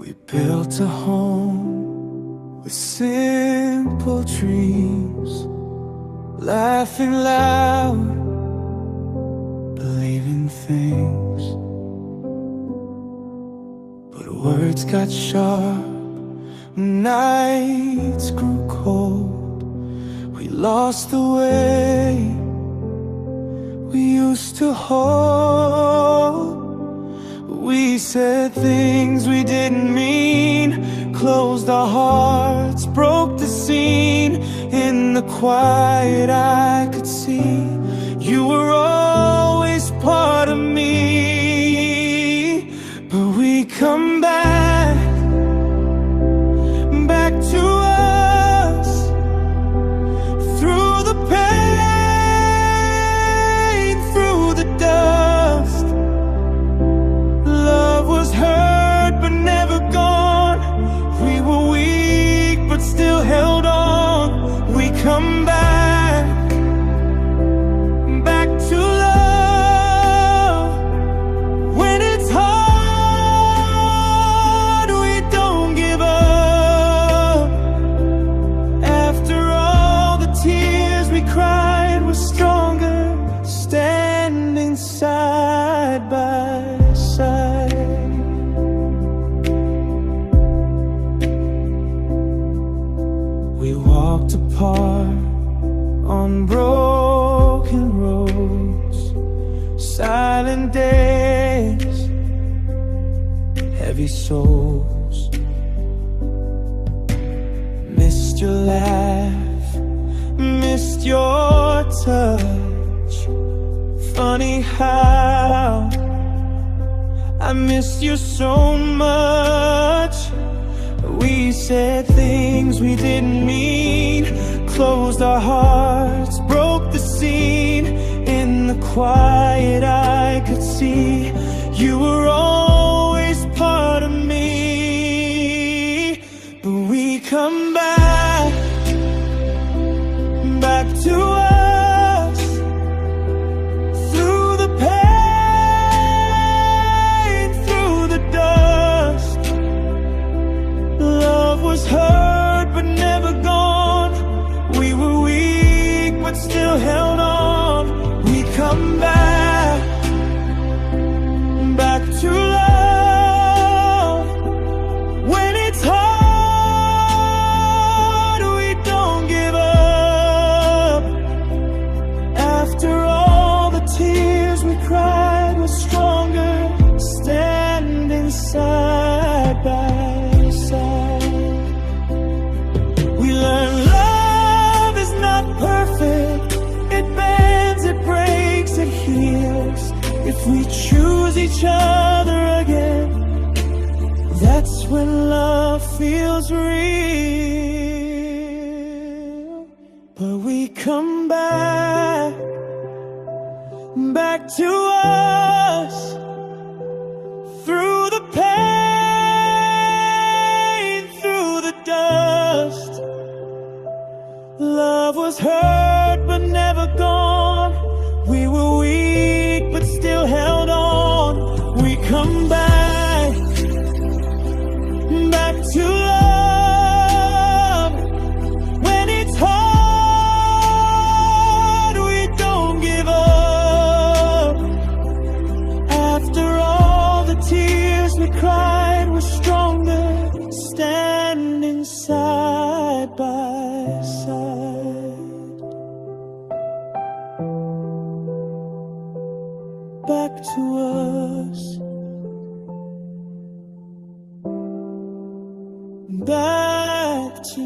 We built a home with simple dreams, laughing loud, believing things. But words got sharp, nights grew cold. We lost the way we used to hold. We said things we didn't mean, closed our hearts, broke the scene. In the quiet I could see you were always part of me. But we come back to us, through the pain, through the dust. Love was hurt but never gone. We were weak but still held on. We come back to love. When it's hard, we don't give up. After all the tears we cried, we're stronger, standing side by side. We walked apart on broken roads, silent days, heavy souls. Missed your laugh, missed your touch. Funny how I missed you so much. We said things we didn't mean, closed our hearts, broke the scene. In the quiet I could see you were always part of me. But we come back to us, through the pain, through the dust. Love was hurt but never gone. We were weak but still held on. We come back to love. When it's hard, we don't give up. After all the tears we cried, we're stronger, standing side by side. We learned love is not perfect. It bends, it breaks, it heals. If we choose each other again, that's when love feels real. But we come back to us, through the pain, through the dust. Love was hurt but never gone. We were weak but still held on. We come back to love. When it's hard, we don't give up. After all the tears we cried, we're stronger, standing side by side. Back to us, back to